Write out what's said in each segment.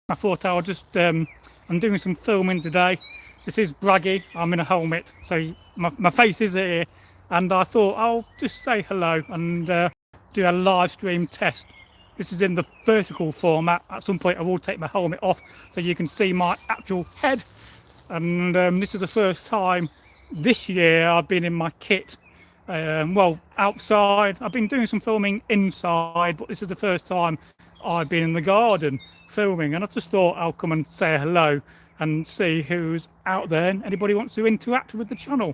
I thought I'll just, I'm doing some filming today. This is Bragi, I'm in a helmet, so my face is here, and I thought I'll just say hello and do a live stream test. This is in the vertical format. At some point I will take my helmet off so you can see my actual head, and this is the first time this year I've been in my kit. Well, outside. I've been doing some filming inside, but this is the first time I've been in the garden filming, and I just thought I'll come and say hello and see who's out there and anybody wants to interact with the channel.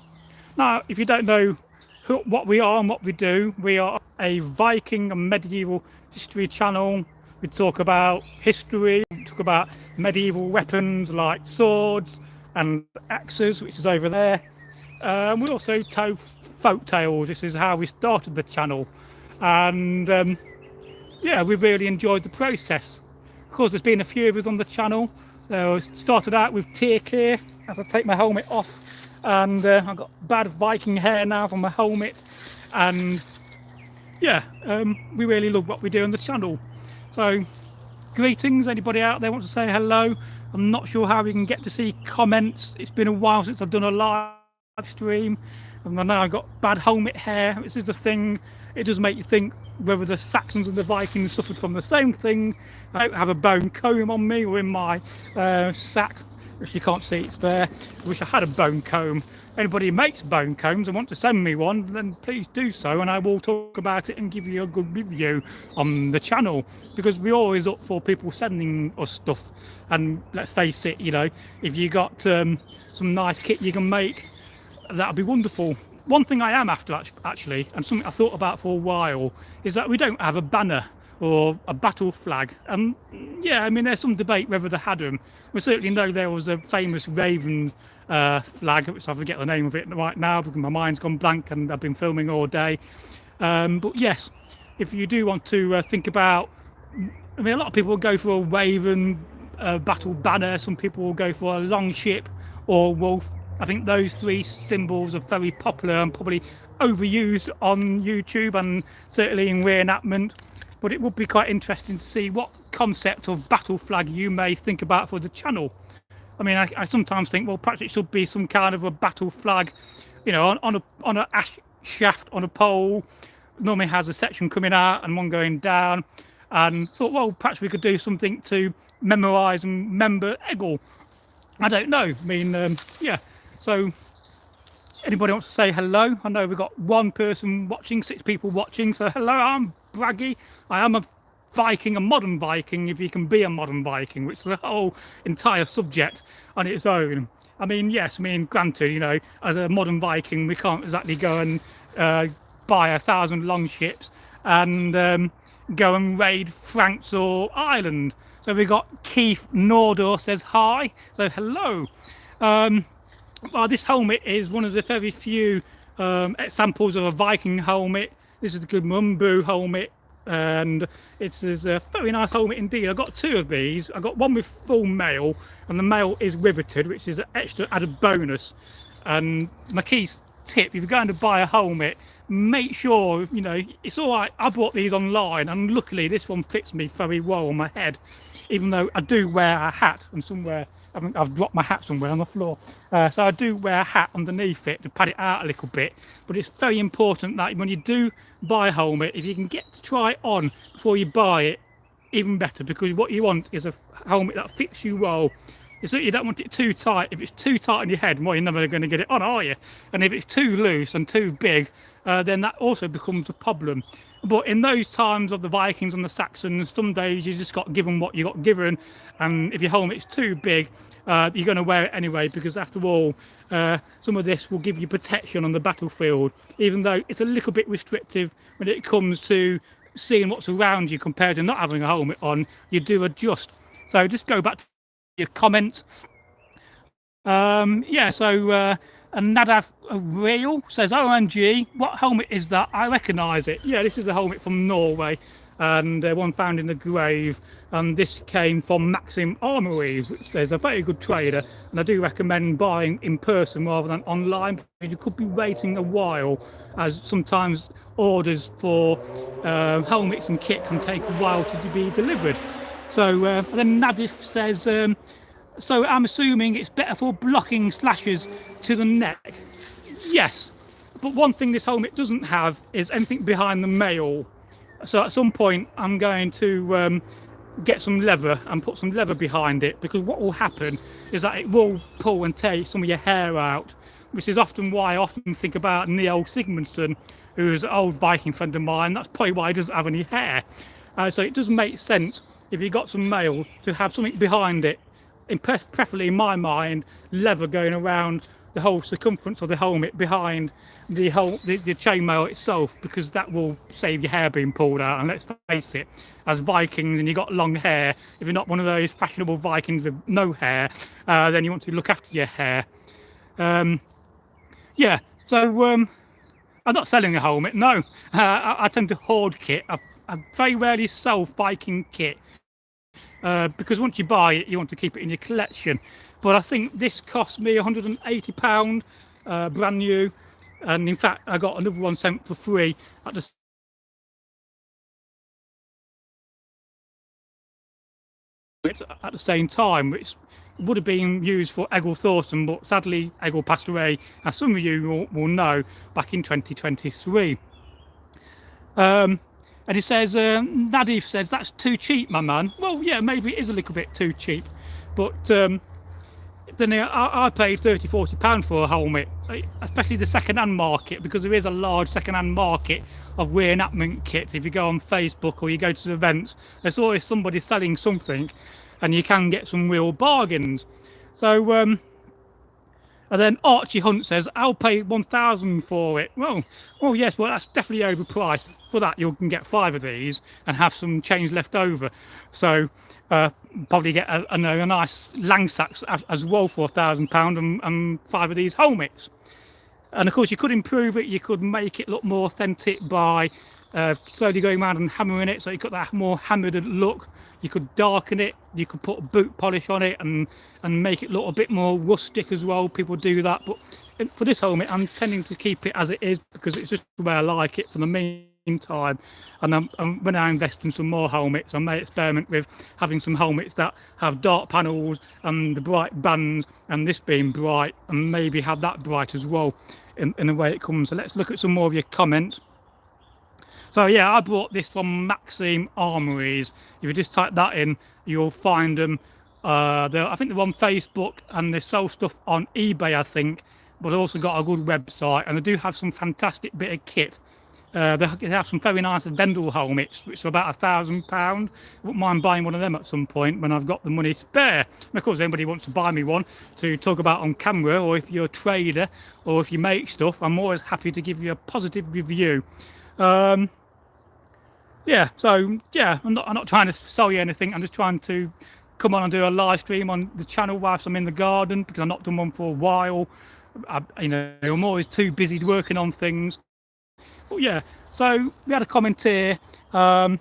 Now, if you don't know what we are and what we do, we are a Viking and medieval history channel. We talk about history, we talk about medieval weapons like swords and axes, which is over there. We also tell folk tales. This is how we started the channel, and yeah, we really enjoyed the process. Of course, there's been a few of us on the channel. Started out with tear care as I take my helmet off, and I've got bad Viking hair now from my helmet, and yeah, we really love what we do on the channel. So greetings, anybody out there wants to say hello. I'm not sure how we can get to see comments. It's been a while since I've done a live stream, and I know I've got bad helmet hair. This is the thing, it does make you think whether the Saxons and the Vikings suffered from the same thing. I don't have a bone comb on me or in my sack, which you can't see, it's there. I wish I had a bone comb. Anybody who makes bone combs and want to send me one, then please do so, and I will talk about it and give you a good review on the channel, because we're always up for people sending us stuff. And let's face it, you know, if you got some nice kit you can make, that'd be wonderful. One thing I am after, actually, and something I thought about for a while, is that we don't have a banner or a battle flag. And yeah, I mean, there's some debate whether they had them. We certainly know there was a famous Ravens flag, which I forget the name of it right now because my mind's gone blank and I've been filming all day. But yes, if you do want to think about, I mean, a lot of people will go for a Raven battle banner. Some people will go for a long ship or wolf. I think those three symbols are very popular and probably overused on YouTube and certainly in re-enactment. But it would be quite interesting to see what concept of battle flag you may think about for the channel. I mean, I sometimes think, well, perhaps it should be some kind of a battle flag, you know, on a ash shaft on a pole. Normally has a section coming out and one going down. And thought, well, perhaps we could do something to memorise and remember Eggle. I don't know. I mean, yeah. So, anybody wants to say hello? I know we've got one person watching, 6 people watching. So, hello, I'm Bragi. I am a Viking, a modern Viking, if you can be a modern Viking, which is a whole entire subject on its own. I mean, yes, I mean, granted, you know, as a modern Viking, we can't exactly go and buy 1,000 longships and go and raid France or Ireland. So we've got Keith Nordor says hi. So, hello. Well, this helmet is one of the very few examples of a Viking helmet. This is the good Mumbu helmet, and it's a very nice helmet indeed. I've got 2 of these. I've got one with full mail, and the mail is riveted, which is an extra added bonus. And my key tip, if you're going to buy a helmet, make sure, you know, it's all right. I bought these online, and luckily this one fits me very well on my head, even though I do wear a hat, and somewhere I've dropped my hat somewhere on the floor, so I do wear a hat underneath it to pad it out a little bit. But it's very important that when you do buy a helmet, if you can get to try it on before you buy it, even better, because what you want is a helmet that fits you well. You don't want it too tight. If it's too tight on your head, well, you're never going to get it on, are you? And if it's too loose and too big, then that also becomes a problem. But in those times of the Vikings and the Saxons, some days you just got given what you got given, and if your helmet's too big, you're going to wear it anyway, because after all, some of this will give you protection on the battlefield, even though it's a little bit restrictive when it comes to seeing what's around you compared to not having a helmet on. You do adjust. So just go back to your comments. Yeah, so and Nadav Real says, OMG, what helmet is that? I recognise it. Yeah, this is a helmet from Norway, and one found in the grave. And this came from Maxim Armories, which says a very good trader. And I do recommend buying in person rather than online, because you could be waiting a while, as sometimes orders for helmets and kit can take a while to be delivered. So and then Nadif says, so I'm assuming it's better for blocking slashes to the neck. Yes, but one thing this helmet doesn't have is anything behind the mail. So at some point I'm going to get some leather and put some leather behind it, because what will happen is that it will pull and take some of your hair out, which is often why I often think about Neil Sigmundson, who's an old Viking friend of mine. That's probably why he doesn't have any hair. So it does make sense, if you've got some mail, to have something behind it, preferably in my mind, leather going around the whole circumference of the helmet behind the chainmail itself, because that will save your hair being pulled out. And let's face it, as Vikings and you've got long hair, if you're not one of those fashionable Vikings with no hair, then you want to look after your hair. Yeah, so I'm not selling a helmet, no. I tend to hoard kit. I very rarely sell Viking kit, because once you buy it, you want to keep it in your collection. But I think this cost me £180, brand new. And in fact, I got another one sent for free at the same time, which would have been used for Egil Thorson, but sadly Egil passed away, as some of you will know, back in 2023. And he says, Nadif says, that's too cheap, my man. Well, yeah, maybe it is a little bit too cheap, but then I paid £30–40 for a helmet, especially the second-hand market, because there is a large second-hand market of re-enactment kits. If you go on Facebook or you go to events, there's always somebody selling something, and you can get some real bargains. So and then Archie Hunt says, I'll pay £1,000 for it. Well, yes, well, that's definitely overpriced. For that, you can get 5 of these and have some change left over. So probably get a nice Langsax as well for £1,000 and 5 of these helmets. And of course, you could improve it. You could make it look more authentic by slowly going around and hammering it, so you got that more hammered look. You could darken it. You could put boot polish on it and make it look a bit more rustic as well. People do that, but for this helmet, I'm tending to keep it as it is, because it's just the way I like it for the meantime. And when I invest in some more helmets, I may experiment with having some helmets that have dark panels and the bright bands, and this being bright, and maybe have that bright as well in the way it comes. So let's look at some more of your comments. So yeah, I bought this from Maxim Armories. If you just type that in, you'll find them. I think they're on Facebook, and they sell stuff on eBay, I think, but they also got a good website, and they do have some fantastic bit of kit. They have some very nice Vendel helmets, which are about £1,000. Wouldn't mind buying one of them at some point when I've got the money spare. And of course, anybody wants to buy me one to talk about on camera, or if you're a trader, or if you make stuff, I'm always happy to give you a positive review. Yeah, so yeah, I'm not trying to sell you anything. I'm just trying to come on and do a live stream on the channel whilst I'm in the garden, because I've not done one for a while. I'm always too busy working on things. But yeah, so we had a comment here. Do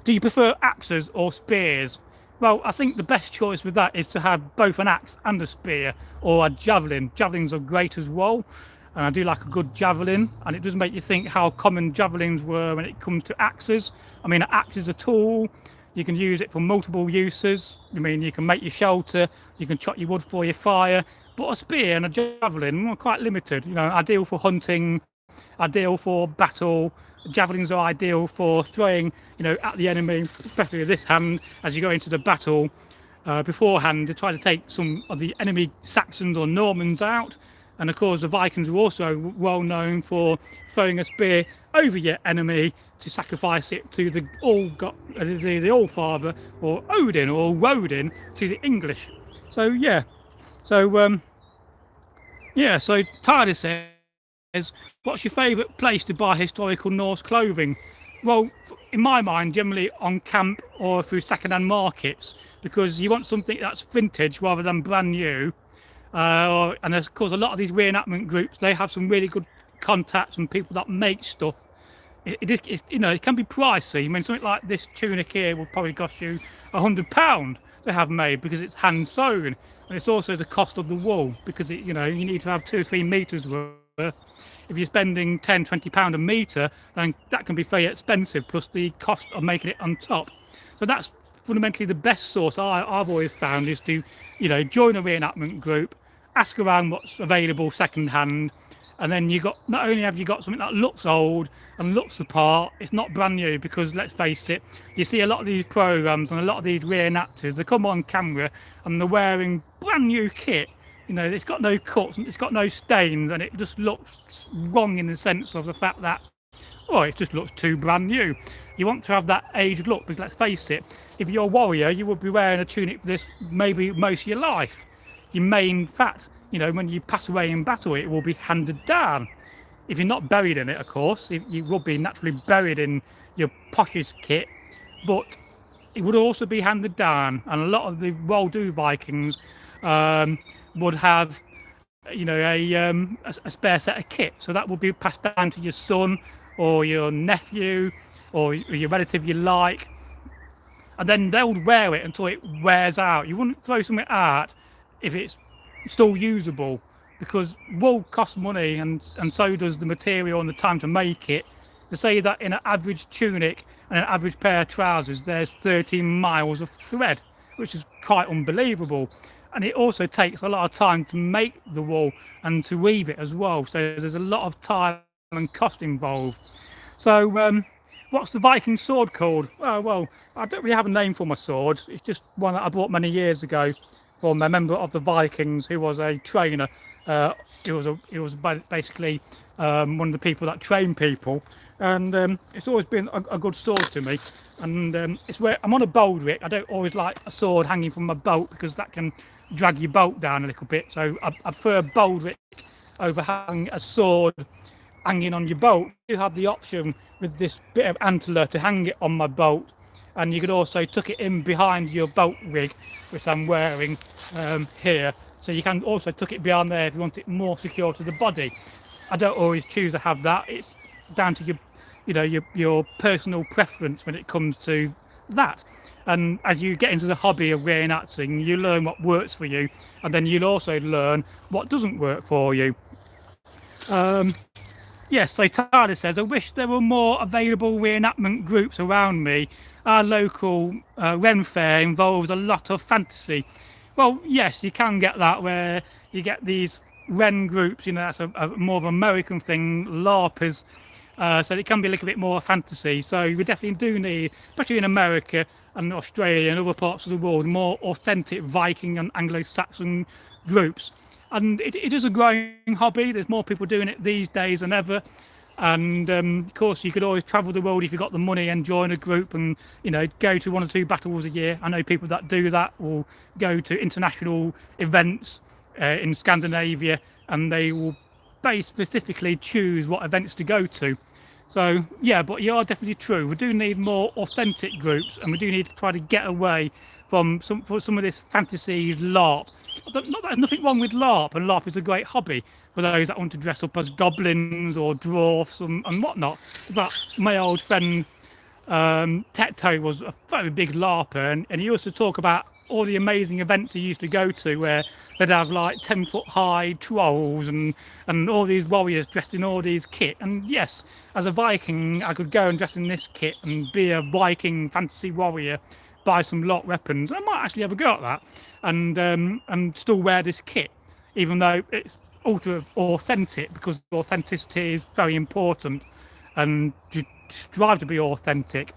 you prefer axes or spears? Well, I think the best choice with that is to have both an axe and a spear, or a javelin. Javelins are great as well. And I do like a good javelin, and it does make you think how common javelins were when it comes to axes. I mean, an axe is a tool. You can use it for multiple uses. I mean, you can make your shelter, you can chop your wood for your fire. But a spear and a javelin are quite limited. Ideal for hunting, ideal for battle. Javelins are ideal for throwing, at the enemy, especially with this hand, as you go into the battle. Beforehand, to try to take some of the enemy Saxons or Normans out. And of course, the Vikings were also well known for throwing a spear over your enemy to sacrifice it to the All-Father, or Odin, or Woden to the English. So yeah, so Tyler says, what's your favourite place to buy historical Norse clothing? Well, in my mind, generally on camp or through second-hand markets, because you want something that's vintage rather than brand new. And of course, a lot of these reenactment groups, they have some really good contacts and people that make stuff. It can be pricey. I mean, something like this tunic here will probably cost you £100 to have made, because it's hand sewn, and it's also the cost of the wool, because you need to have 2 or 3 meters worth. If you're spending £10–20 a meter, then that can be very expensive, plus the cost of making it on top. So that's fundamentally the best source I've always found is to, join a reenactment group, ask around what's available secondhand, and then you got, not only have you got something that looks old and looks the part, it's not brand new, because let's face it, you see a lot of these programs and a lot of these reenactors, they come on camera and they're wearing brand new kit. It's got no cuts, it's got no stains, and it just looks wrong in the sense of the fact that, oh, it just looks too brand new. You want to have that aged look, because let's face it, if you're a warrior, you would be wearing a tunic for this maybe most of your life. You may, in fact, when you pass away in battle, it will be handed down. If you're not buried in it, of course, you will be naturally buried in your poshest kit, but it would also be handed down. And a lot of the well-do Vikings would have, a spare set of kit, so that would be passed down to your son or your nephew or your relative you like, and then they would wear it until it wears out. You wouldn't throw something out if it's still usable, because wool costs money, and so does the material and the time to make it. They say that in an average tunic and an average pair of trousers there's 13 miles of thread, which is quite unbelievable. And it also takes a lot of time to make the wool and to weave it as well, so there's a lot of time and cost involved. So what's the Viking sword called? Well, I don't really have a name for my sword. It's just one that I bought many years ago from a member of the Vikings who was a trainer. He was basically one of the people that train people, and it's always been a good sword to me. And it's where I'm on a baldric. I don't always like a sword hanging from my boat, because that can drag your boat down a little bit. So I prefer a baldric over having a sword hanging on your boat. You have the option with this bit of antler to hang it on my boat, and you could also tuck it in behind your boat rig, which I'm wearing here, so you can also tuck it behind there if you want it more secure to the body. I don't always choose to have that. It's down to your personal preference when it comes to that. And as you get into the hobby of reenacting, you learn what works for you, and then you'll also learn what doesn't work for you. Yes, so Tyler says, I wish there were more available reenactment groups around me. Our local Ren Fair involves a lot of fantasy. Well, yes, you can get that, where you get these Ren groups, that's a more of an American thing, LARPers, so it can be a little bit more fantasy. So we definitely do need, especially in America and Australia and other parts of the world, more authentic Viking and Anglo-Saxon groups. And it is a growing hobby. There's more people doing it these days than ever. And of course, you could always travel the world if you've got the money and join a group and, go to 1 or 2 battles a year. I know people that do that will go to international events in Scandinavia, and they will specifically choose what events to go to. So, yeah, but you are definitely true. We do need more authentic groups, and we do need to try to get away from some of this fantasy LARP. Not that there's nothing wrong with LARP, and LARP is a great hobby for those that want to dress up as goblins or dwarfs and whatnot. But my old friend Teto was a very big LARPer, and he used to talk about all the amazing events he used to go to, where they'd have like 10-foot high trolls and all these warriors dressed in all these kit. And yes, as a Viking, I could go and dress in this kit and be a Viking fantasy warrior, buy some LARP weapons. I might actually have a go at that, and still wear this kit, even though it's ultra authentic, because authenticity is very important, and you strive to be authentic.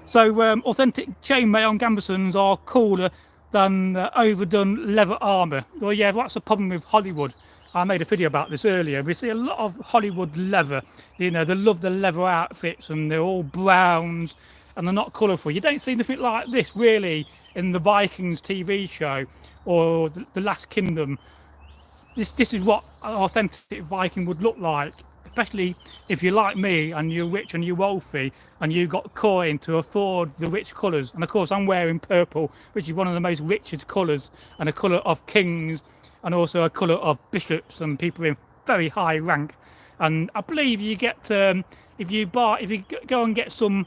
So authentic chainmail on gambesons are cooler than overdone leather armour. Well, yeah, that's the problem with Hollywood. I made a video about this earlier. We see a lot of Hollywood leather. They love the leather outfits, and they're all browns, and they're not colourful. You don't see anything like this really in the Vikings TV show or the Last Kingdom. This is what an authentic Viking would look like, especially if you're like me and you're rich and you're wealthy and you've got coin to afford the rich colours. And of course I'm wearing purple, which is one of the most richest colours, and a colour of kings, and also a colour of bishops and people in very high rank. And I believe you get if you go and get some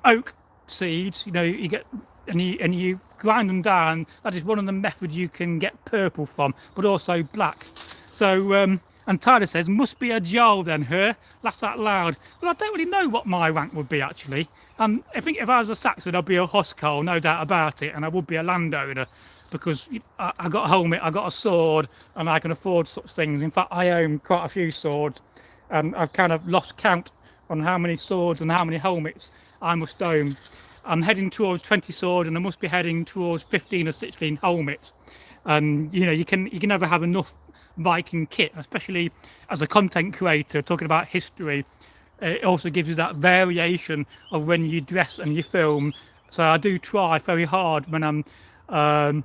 oak seeds, you get and you grind them down. That is one of the methods you can get purple from, but also black. So And Tyler says, must be a Jarl then, her. Laughs out loud. Well, I don't really know what my rank would be, actually. I think if I was a Saxon, I'd be a Huskarl, no doubt about it, and I would be a landowner because I got a helmet, I got a sword, and I can afford such things. In fact, I own quite a few swords, and I've kind of lost count on how many swords and how many helmets I must own. I'm heading towards 20 swords, and I must be heading towards 15 or 16 helmets. And you can never have enough Viking kit, especially as a content creator talking about history. It also gives you that variation of when you dress and you film. So I do try very hard when I'm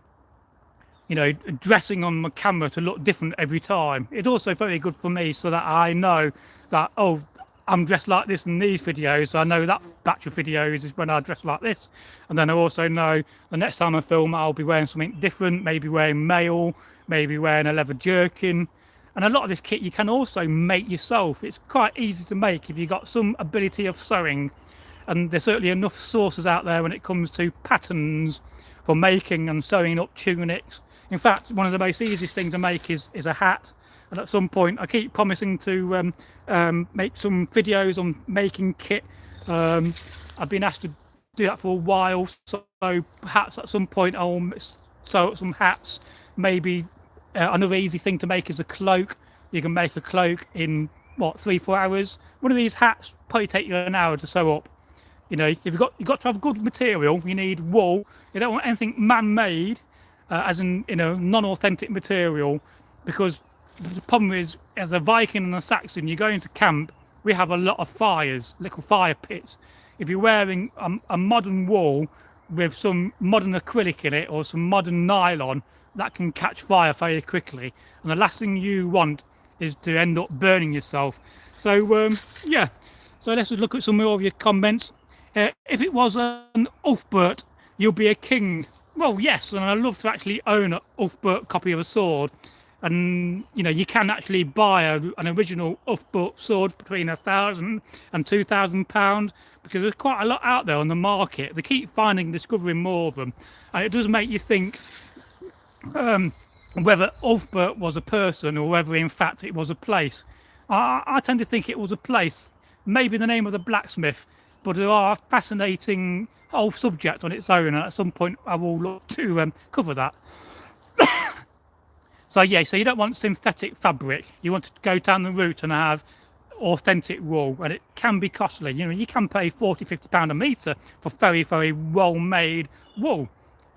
dressing on my camera to look different every time. It's also very good for me so that I know that, oh, I'm dressed like this in these videos, so I know that batch of videos is when I dress like this. And then I also know the next time I film, I'll be wearing something different, maybe wearing mail, maybe wearing a leather jerkin. And a lot of this kit you can also make yourself. It's quite easy to make if you've got some ability of sewing. And there's certainly enough sources out there when it comes to patterns for making and sewing up tunics. In fact, one of the most easiest things to make is a hat. And at some point, I keep promising to make some videos on making kit. I've been asked to do that for a while, so perhaps at some point I'll sew up some hats. Maybe another easy thing to make is a cloak. You can make a cloak in, what, 3-4 hours? One of these hats probably take you an hour to sew up. You've got to have good material. You need wool. You don't want anything man-made, as in non-authentic material, because the problem is, as a Viking and a Saxon, you go into camp, we have a lot of fires, little fire pits. If you're wearing a modern wool with some modern acrylic in it or some modern nylon, that can catch fire very quickly. And the last thing you want is to end up burning yourself. So, yeah. So let's just look at some more of your comments. If it was an Ulfbert, you'll be a king. Well, yes, and I'd love to actually own an Ulfbert copy of a sword. And you can actually buy an original Ulfbert sword between £1,000 and £2,000 because there's quite a lot out there on the market. They keep finding, discovering more of them, and it does make you think whether Ulfbert was a person or whether in fact it was a place. I tend to think it was a place, maybe the name of the blacksmith, but there are fascinating whole subject on its own, and at some point I will look to cover that. So yeah, so you don't want synthetic fabric. You want to go down the route and have authentic wool, and it can be costly. You can pay £40-50 a metre for very, very well-made wool,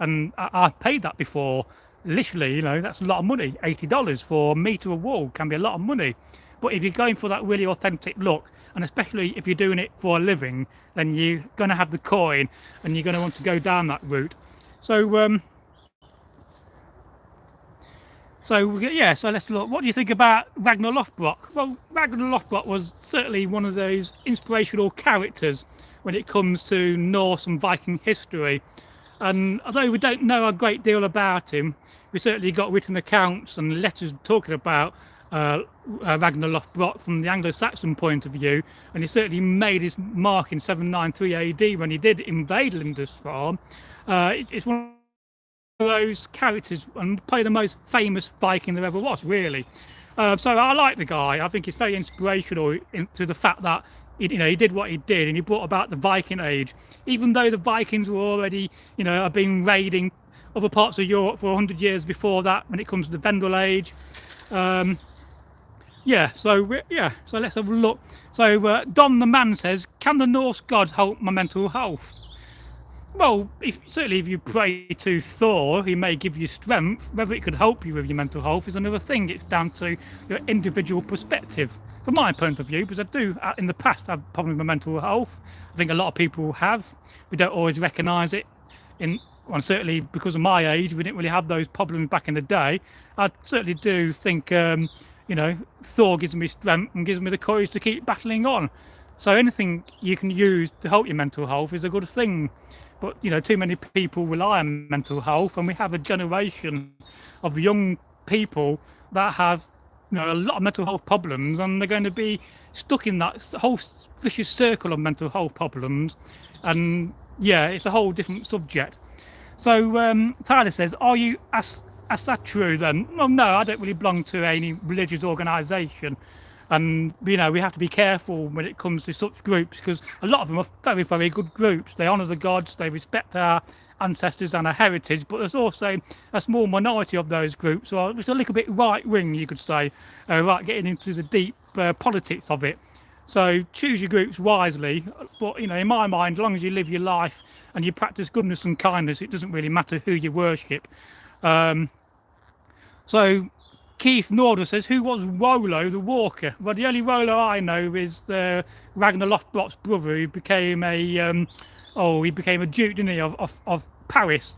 and I've paid that before. Literally, that's a lot of money. $80 for a metre of wool can be a lot of money. But if you're going for that really authentic look, and especially if you're doing it for a living, then you're going to have the coin, and you're going to want to go down that route. So yeah, so let's look. What do you think about Ragnar Lothbrok? Well, Ragnar Lothbrok was certainly one of those inspirational characters when it comes to Norse and Viking history. And although we don't know a great deal about him, we certainly got written accounts and letters talking about Ragnar Lothbrok from the Anglo-Saxon point of view. And he certainly made his mark in 793 AD when he did invade Lindisfarne. It's one those characters and probably the most famous Viking there ever was, really. So I like the guy. I think he's very inspirational to the fact that he did what he did, and he brought about the Viking Age. Even though the Vikings were already, have been raiding other parts of Europe for 100 years before that, when it comes to the Vendel Age. So let's have a look. So Don the Man says, can the Norse gods help my mental health? Well, certainly if you pray to Thor, he may give you strength. Whether it could help you with your mental health is another thing. It's down to your individual perspective. From my point of view, because I do, in the past, have problems with mental health. I think a lot of people have. We don't always recognise it. Certainly because of my age, we didn't really have those problems back in the day. I certainly do think, Thor gives me strength and gives me the courage to keep battling on. So anything you can use to help your mental health is a good thing. But, too many people rely on mental health, and we have a generation of young people that have, a lot of mental health problems, and they're going to be stuck in that whole vicious circle of mental health problems. And yeah, it's a whole different subject. So Tyler says, are you is that true then? Well, no, I don't really belong to any religious organisation. And, we have to be careful when it comes to such groups, because a lot of them are very, very good groups. They honour the gods, they respect our ancestors and our heritage, but there's also a small minority of those groups who are just a little bit right-wing, you could say, right, getting into the deep politics of it. So choose your groups wisely, but in my mind, as long as you live your life and you practice goodness and kindness, it doesn't really matter who you worship. So Keith Norder says, who was Rollo the Walker? Well, the only Rollo I know is the Ragnar Lothbrok's brother, who became a duke, didn't he, of Paris.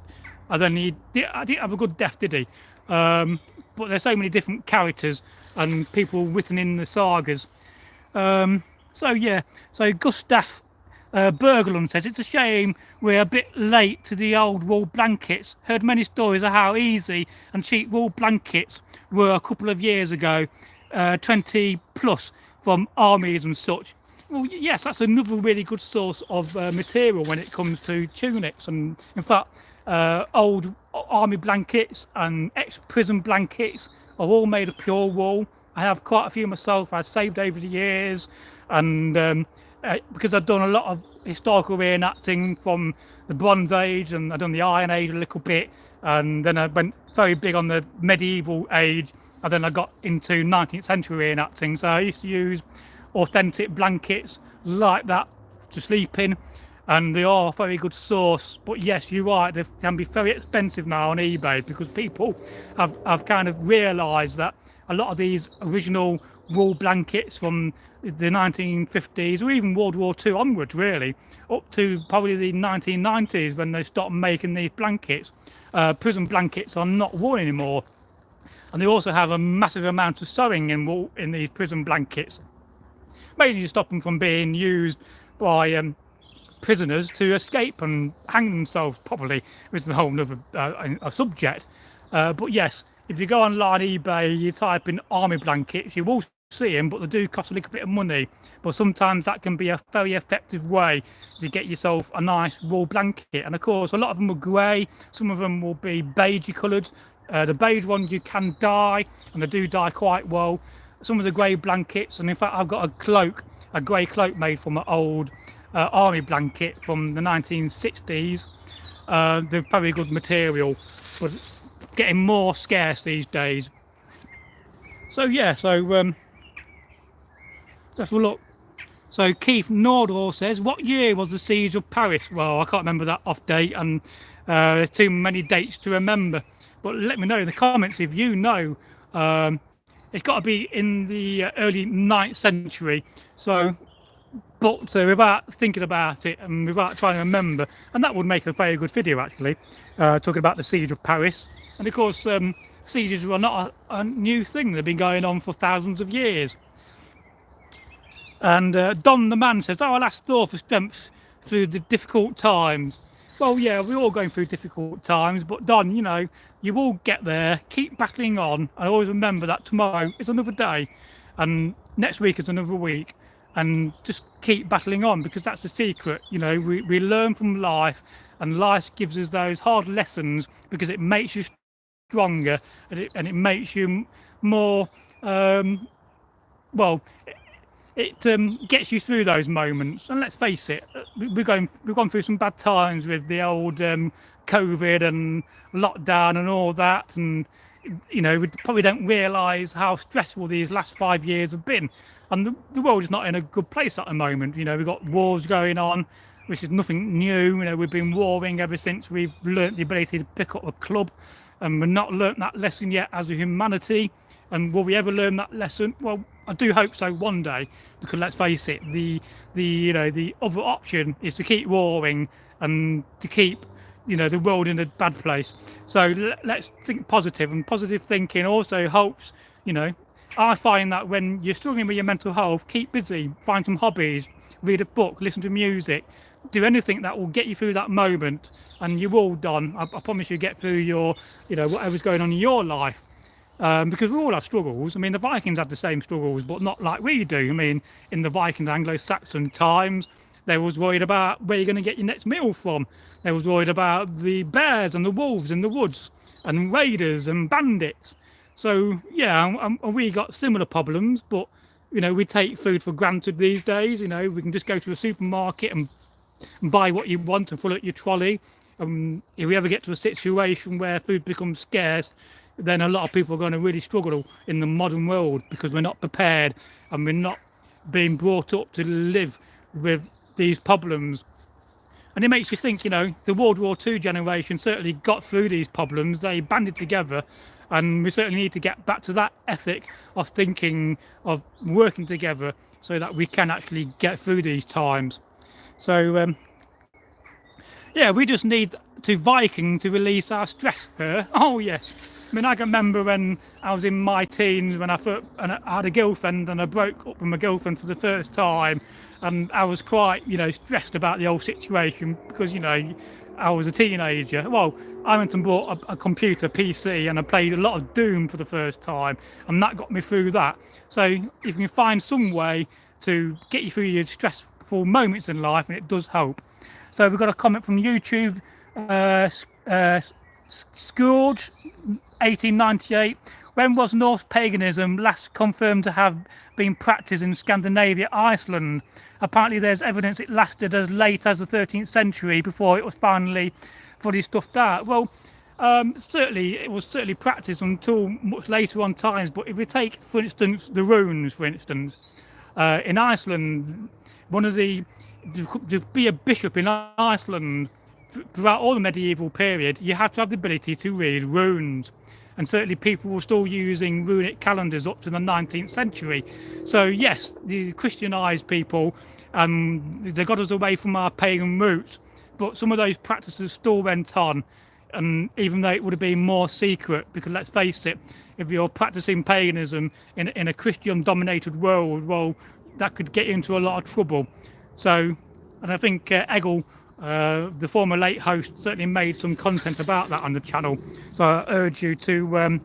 And then he didn't have a good death, did he? But there's so many different characters and people written in the sagas. So Gustav Berglund says, it's a shame we're a bit late to the old wool blankets. Heard many stories of how easy and cheap wool blankets were a couple of years ago, 20 plus, from armies and such. Well, yes, that's another really good source of material when it comes to tunics. And in fact, old army blankets and ex-prison blankets are all made of pure wool. I have quite a few myself. I've saved over the years, and because I've done a lot of historical reenacting from the Bronze Age, and I've done the Iron Age a little bit, and then I went very big on the medieval age, and then I got into 19th century reenacting. So I used to use authentic blankets like that to sleep in, and they are a very good source. But yes, you're right, they can be very expensive now on eBay, because people have kind of realised that a lot of these original wool blankets from the 1950s, or even World War II onwards, really, up to probably the 1990s when they stopped making these blankets. Prison blankets are not worn anymore, and they also have a massive amount of sewing in wool in these prison blankets, mainly to stop them from being used by prisoners to escape and hang themselves, probably, which is a whole other subject. But yes, if you go online eBay, you type in army blankets, you will see them, but they do cost a little bit of money. But sometimes that can be a very effective way to get yourself a nice wool blanket. And of course, a lot of them are grey, some of them will be beigey coloured. The beige ones you can dye, and they do dye quite well. Some of the grey blankets, and in fact I've got a grey cloak made from an old army blanket from the 1960s. They're very good material, but it's getting more scarce these days. So yeah, let's have a look. So Keith Nordall says, what year was the siege of Paris? Well, I can't remember that off date, and there's too many dates to remember. But let me know in the comments if you know. It's got to be in the early 9th century. So, but without thinking about it and without trying to remember, and that would make a very good video actually, talking about the siege of Paris. And of course, sieges were not a new thing. They've been going on for thousands of years. And Don the Man says, our last thought for strength through the difficult times. Well, yeah, we're all going through difficult times, but Don, you will get there. Keep battling on. I always remember that tomorrow is another day, and next week is another week, and just keep battling on, because that's the secret. We learn from life, and life gives us those hard lessons because it makes you stronger, and it makes you more it gets you through those moments. And let's face it, we've gone through some bad times with the old COVID and lockdown and all that, and we probably don't realise how stressful these last 5 years have been. And the world is not in a good place at the moment. We've got wars going on, which is nothing new. We've been warring ever since we've learnt the ability to pick up a club, and we've not learnt that lesson yet as a humanity. And will we ever learn that lesson? Well, I do hope so one day, because let's face it, the other option is to keep warring and to keep the world in a bad place. So let's think positive, and positive thinking also helps. I find that when you're struggling with your mental health, keep busy, find some hobbies, read a book, listen to music, do anything that will get you through that moment, and you will, Don. I promise you get through your whatever's going on in your life. Because we all have struggles. The Vikings had the same struggles, but not like we do. In the Vikings, Anglo-Saxon times, they was worried about where you're going to get your next meal from. They was worried about the bears and the wolves in the woods. and raiders and bandits. So yeah, and we got similar problems, but we take food for granted these days. We can just go to a supermarket and buy what you want and fill up your trolley. If we ever get to a situation where food becomes scarce, then a lot of people are going to really struggle in the modern world because we're not prepared and we're not being brought up to live with these problems. And it makes you think, the World War II generation certainly got through these problems. They banded together, and we certainly need to get back to that ethic of thinking, of working together so that we can actually get through these times. So yeah, we just need to Viking to release our stress here. Oh yes. I mean, I can remember when I was in my teens when I had a girlfriend and I broke up with my girlfriend for the first time, and I was quite, stressed about the whole situation because, I was a teenager. Well, I went and bought a computer PC and I played a lot of Doom for the first time, and that got me through that. So if you can find some way to get you through your stressful moments in life, and it does help. So we've got a comment from YouTube, Scourge 1898. When was Norse paganism last confirmed to have been practiced in Scandinavia, Iceland? Apparently there's evidence it lasted as late as the 13th century before it was finally fully stuffed out. Well, certainly it was certainly practiced until much later on times, but if we take, for instance, the runes, for instance, in Iceland, to be a bishop in Iceland throughout all the medieval period, you have to have the ability to read runes. And certainly people were still using runic calendars up to the 19th century. So yes, the Christianized people, they got us away from our pagan roots, but some of those practices still went on, and even though it would have been more secret, because let's face it, if you're practicing paganism in a Christian dominated world, well, that could get you into a lot of trouble. So, and I think Eggle, the former late host, certainly made some content about that on the channel, so I urge you to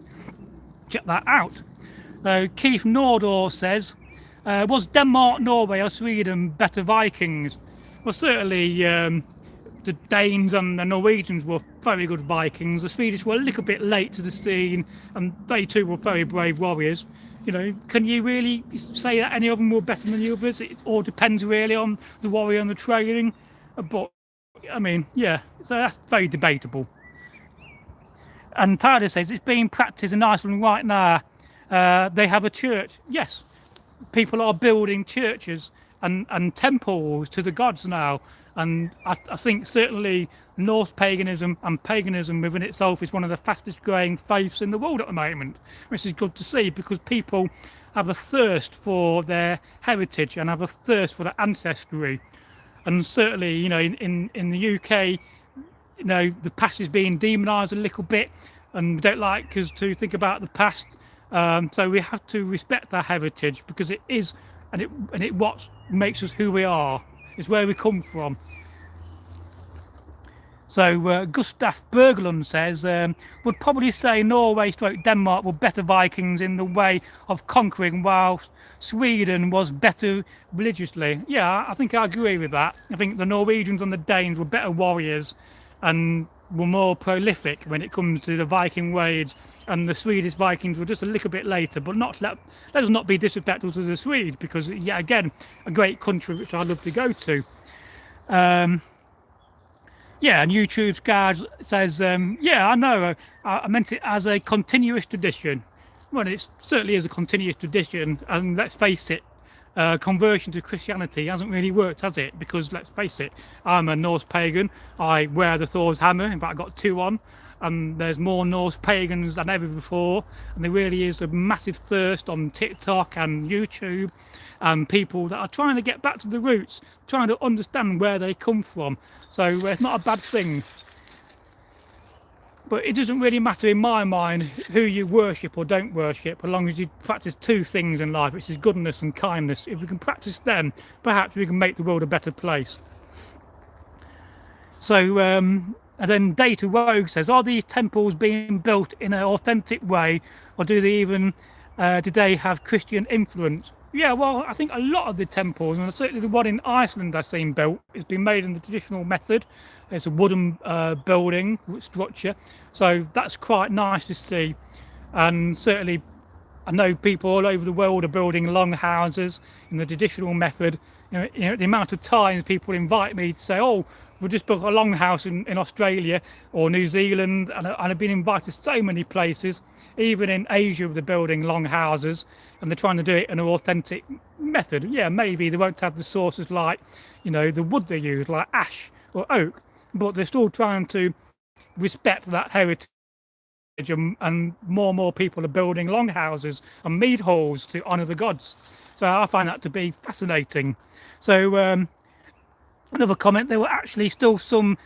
check that out. Keith Nordor says, was Denmark, Norway or Sweden better Vikings? Well, certainly the Danes and the Norwegians were very good Vikings. The Swedish were a little bit late to the scene, and they too were very brave warriors. Can you really say that any of them were better than the others? It all depends really on the warrior and the training, but I mean, yeah, so that's very debatable. And Tyler says it's being practiced in Iceland right now. They have a church. Yes, people are building churches and temples to the gods now. And I think certainly Norse paganism and paganism within itself is one of the fastest growing faiths in the world at the moment, which is good to see because people have a thirst for their heritage and have a thirst for their ancestry. And certainly, in the UK, the past is being demonised a little bit, and we don't like us to think about the past. So we have to respect our heritage because it is, and it what makes us who we are. It's where we come from. So Gustav Berglund says, would probably say Norway / Denmark were better Vikings in the way of conquering, while Sweden was better religiously. Yeah, I think I agree with that. I think the Norwegians and the Danes were better warriors and were more prolific when it comes to the Viking raids, and the Swedish Vikings were just a little bit later, but let us not be disrespectful to the Swedes, because yet again, a great country which I'd love to go to. Yeah, and YouTube's guard says, yeah, I know, I meant it as a continuous tradition. Well, it certainly is a continuous tradition, and let's face it, conversion to Christianity hasn't really worked, has it? Because let's face it, I'm a Norse pagan. I wear the Thor's hammer. In fact, I got 2 on, and there's more Norse pagans than ever before. And there really is a massive thirst on TikTok and YouTube, and people that are trying to get back to the roots, trying to understand where they come from. So it's not a bad thing. But it doesn't really matter in my mind who you worship or don't worship, as long as you practice 2 things in life, which is goodness and kindness. If we can practice them, perhaps we can make the world a better place. So, and then Data Rogue says, are these temples being built in an authentic way, or do they even today have Christian influence? Yeah, well, I think a lot of the temples, and certainly the one in Iceland I've seen built, has been made in the traditional method. It's a wooden building structure, so that's quite nice to see. And certainly, I know people all over the world are building long houses in the traditional method. The amount of times people invite me to say, "Oh, we'll just built a long house in Australia or New Zealand," and I've been invited to so many places, even in Asia, they're building long houses, and they're trying to do it in an authentic method. Yeah, maybe they won't have the sources like, the wood they use, like ash or oak, but they're still trying to respect that heritage. And more people are building longhouses and mead halls to honour the gods. So I find that to be fascinating. So another comment, there were actually still some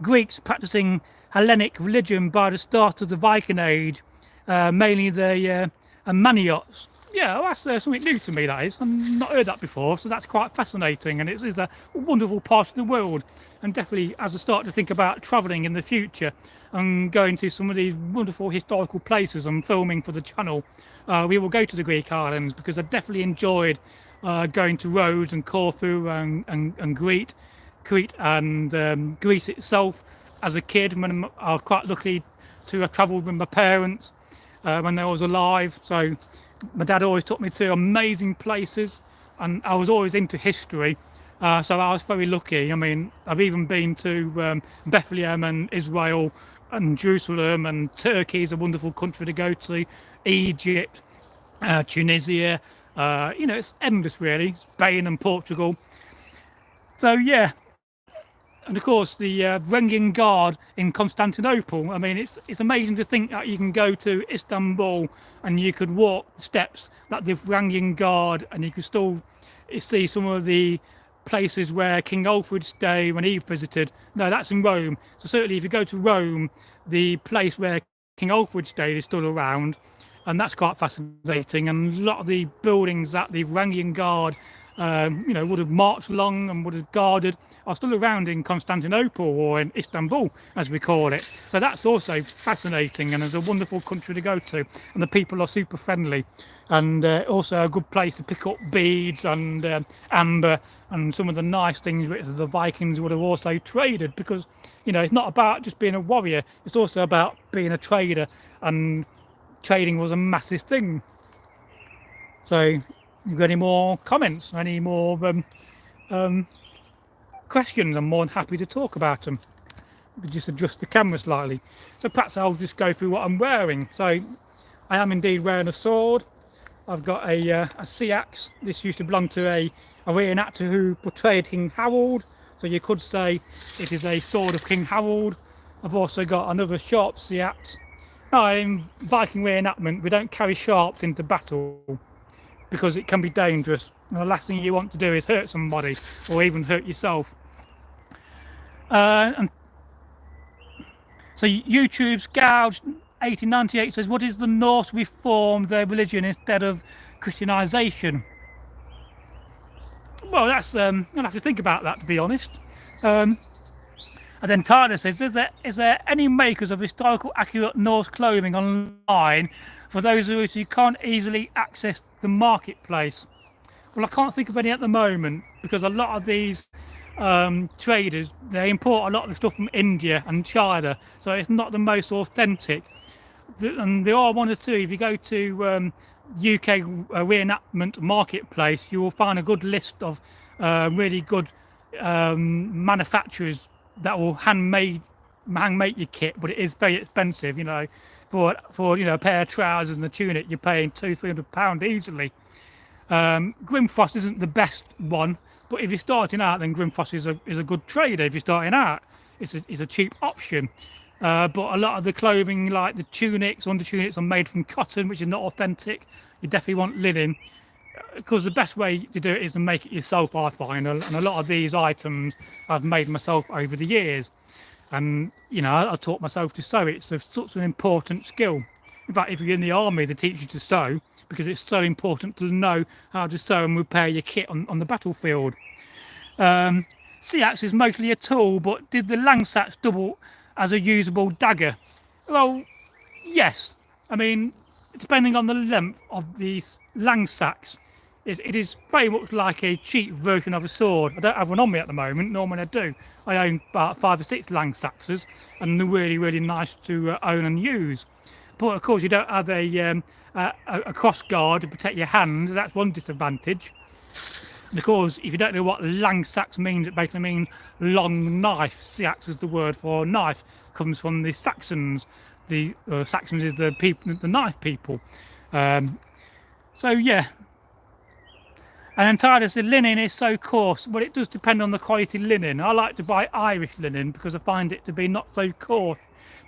Greeks practicing Hellenic religion by the start of the Viking Age, mainly the Maniots. Yeah, well, that's something new to me, that is. I've not heard that before, so that's quite fascinating, and it's a wonderful part of the world. And definitely, as I start to think about travelling in the future and going to some of these wonderful historical places and filming for the channel, we will go to the Greek islands, because I definitely enjoyed going to Rhodes and Corfu and Crete and Greece itself as a kid. When I was quite lucky to have travelled with my parents when they was alive. So my dad always took me to amazing places, and I was always into history. So I was very lucky. I mean, I've even been to Bethlehem and Israel and Jerusalem, and Turkey is a wonderful country to go to, Egypt, Tunisia, it's endless really, Spain and Portugal. So yeah, and of course the Varangian Guard in Constantinople. I mean, it's amazing to think that you can go to Istanbul and you could walk the steps that the Varangian Guard, and you could still see some of the places where King Alfred stayed when he visited. No, that's in Rome. So certainly if you go to Rome, the place where King Alfred stayed is still around, and that's quite fascinating. And a lot of the buildings that the Varangian Guard would have marched along and would have guarded are still around in Constantinople, or in Istanbul as we call it. So that's also fascinating, and it's a wonderful country to go to, and the people are super friendly, and also a good place to pick up beads and amber and some of the nice things which the Vikings would have also traded, because it's not about just being a warrior, it's also about being a trader, and trading was a massive thing. So you've got any more comments, any more questions? I'm more than happy to talk about them. Just adjust the camera slightly. So perhaps I'll just go through what I'm wearing. So I am indeed wearing a sword. I've got a sea axe. This used to belong to a reenactor who portrayed King Harold. So you could say it is a sword of King Harold. I've also got another sharp sea axe. Now, in Viking reenactment, we don't carry sharps into battle, because it can be dangerous, and the last thing you want to do is hurt somebody or even hurt yourself. And so YouTube's Gouge 1898 says, what is the Norse reform their religion instead of Christianization? Well, that's I'll have to think about that, to be honest. And then Tyler says, is there any makers of historical accurate Norse clothing online for those who can't easily access the marketplace? Well, I can't think of any at the moment, because a lot of these traders, they import a lot of the stuff from India and China, so it's not the most authentic. And there are one or two. If you go to UK reenactment marketplace, you will find a good list of really good manufacturers that will hand make your kit, but it is very expensive. For a pair of trousers and a tunic, you're paying £200-300 easily. Grimfrost isn't the best one, but if you're starting out, then Grimfrost is a good trader. If you're starting out, it's a cheap option. But a lot of the clothing, like the tunics, under tunics, are made from cotton, which is not authentic. You definitely want linen, because the best way to do it is to make it yourself, I find. And a lot of these items I've made myself over the years. And I taught myself to sew. It's such an important skill. In fact, if you're in the army, they teach you to sew, because it's so important to know how to sew and repair your kit on the battlefield. Sea axe is mostly a tool, but did the Langsax double as a usable dagger? Well, yes. I mean, depending on the length of the Langsax, it is very much like a cheap version of a sword. I don't have one on me at the moment. Normally I do. I own about 5 or 6 Anglo-Saxons, and they're really, really nice to own and use. But of course, you don't have a cross guard to protect your hand. That's one disadvantage. Because if you don't know what Lang-Sax means, it basically means long knife. Sax is the word for knife. Comes from the Saxons. The Saxons is the people, the knife people. So yeah. And then Tyler said linen is so coarse. Well, it does depend on the quality linen. I like to buy Irish linen because I find it to be not so coarse.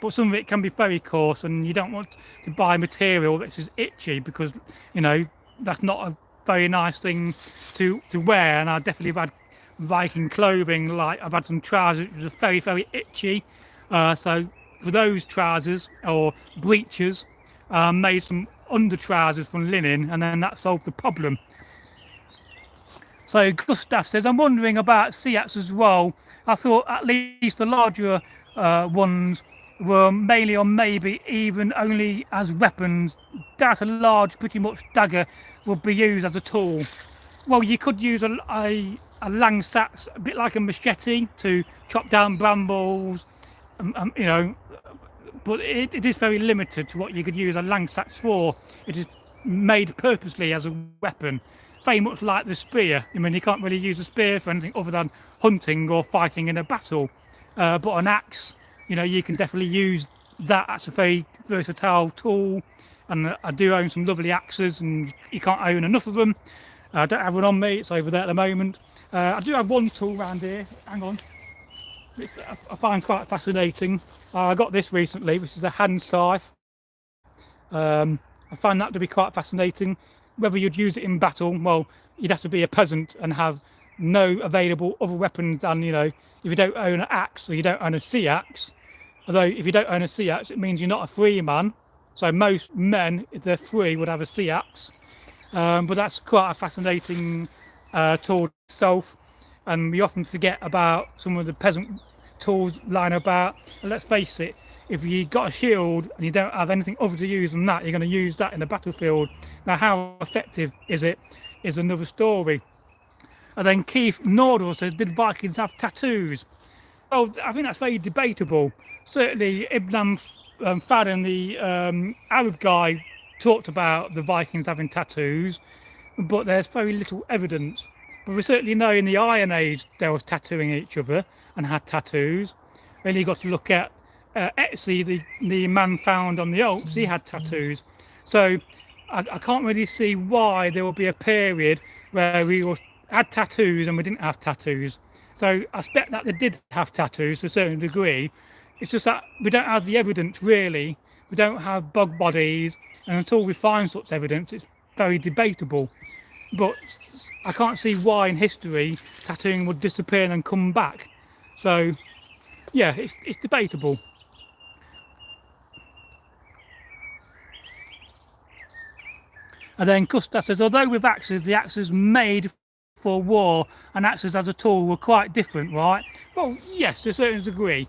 But some of it can be very coarse, and you don't want to buy material that's just itchy, because you know that's not a very nice thing to wear. And I definitely have had Viking clothing, like I've had some trousers which are very, very itchy. So for those trousers or breeches, made some under trousers from linen, and then that solved the problem. So Gustav says, I'm wondering about Seats as well. I thought at least the larger ones were mainly, or maybe even only as weapons. Doubt a large, pretty much dagger would be used as a tool. Well, you could use a Lang-Sax, a bit like a machete, to chop down brambles, you know, but it is very limited to what you could use a Lang-Sax for. It is made purposely as a weapon, very much like the spear. I mean, you can't really use a spear for anything other than hunting or fighting in a battle. But an axe, you know, you can definitely use that. That's a very versatile tool. And I do own some lovely axes, and you can't own enough of them. I don't have one on me, it's over there at the moment. I do have one tool around here, hang on, which I find quite fascinating. I got this recently, which is a hand scythe. I find that to be quite fascinating. Whether you'd use it in battle, well, you'd have to be a peasant and have no available other weapons than, you know, if you don't own an axe or you don't own a sea axe. Although if you don't own a sea axe, it means you're not a free man. So most men, if they're free, would have a sea axe. But that's quite a fascinating tool itself. And we often forget about some of the peasant tools lying about. And let's face it, if you got a shield and you don't have anything other to use than that, you're going to use that in the battlefield. Now, how effective is it is another story. And then Keith Nordell says, did Vikings have tattoos? Well, I think that's very debatable. Certainly, Ibn Fadden, the Arab guy, talked about the Vikings having tattoos, but there's very little evidence. But we certainly know in the Iron Age they were tattooing each other and had tattoos. Then you got to look at Etsy, the man found on the Alps, he had tattoos. So I can't really see why there will be a period where we had tattoos and we didn't have tattoos. So I expect that they did have tattoos to a certain degree. It's just that we don't have the evidence really. We don't have bog bodies, and until we find such evidence, it's very debatable. But I can't see why in history tattooing would disappear and then come back. So yeah, it's debatable. And then Gustav says, although with axes, the axes made for war and axes as a tool were quite different, right? Well, yes, to a certain degree.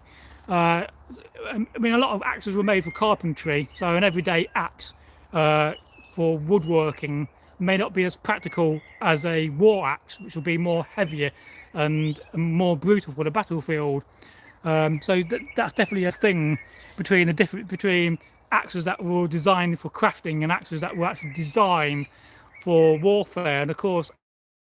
I mean, a lot of axes were made for carpentry, so an everyday axe for woodworking may not be as practical as a war axe, which will be more heavier and more brutal for the battlefield. So that's definitely a thing between axes that were designed for crafting and axes that were actually designed for warfare. And of course,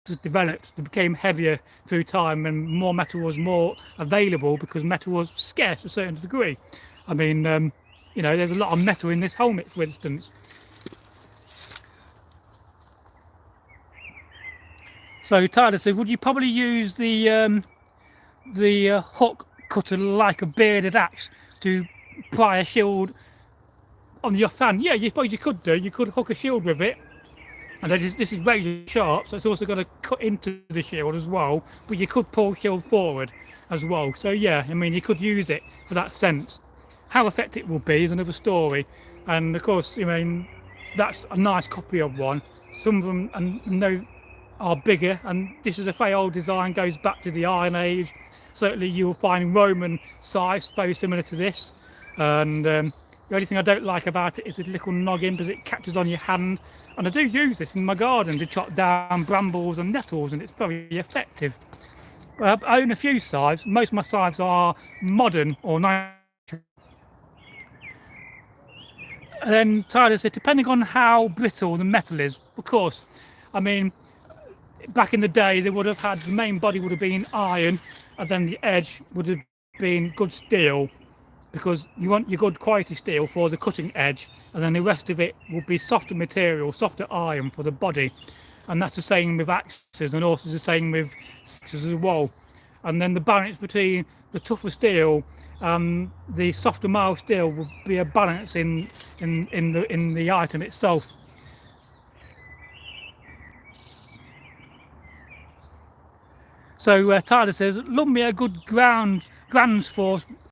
as developed, they became heavier through time, and more metal was more available because metal was scarce to a certain degree. I mean, you know, there's a lot of metal in this helmet, for instance. So Tyler said, would you probably use the hook cutter like a bearded axe to pry a shield on your fan? Yeah, you suppose you could do. You could hook a shield with it. And this is razor sharp, so it's also going to cut into the shield as well. But you could pull the shield forward as well. So yeah, I mean, you could use it for that sense. How effective it will be is another story. And of course, I mean, that's a nice copy of one. Some of them, are bigger, and this is a very old design, goes back to the Iron Age. Certainly you will find Roman scythes very similar to this. And the only thing I don't like about it is the little noggin, because it catches on your hand And I do use this in my garden to chop down brambles and nettles, and it's very effective. I own a few scythes. Most of my scythes are modern or nice. And then Tyler said, depending on how brittle the metal is, of course. I mean, back in the day, they would have had the main body would have been iron, and then the edge would have been good steel, because you want your good quality steel for the cutting edge, and then the rest of it will be softer material, softer iron for the body. And that's the same with axes, and also the same with axes as well. And then the balance between the tougher steel and the softer mild steel will be a balance in the item itself. So Tyler says, love me a good grounds force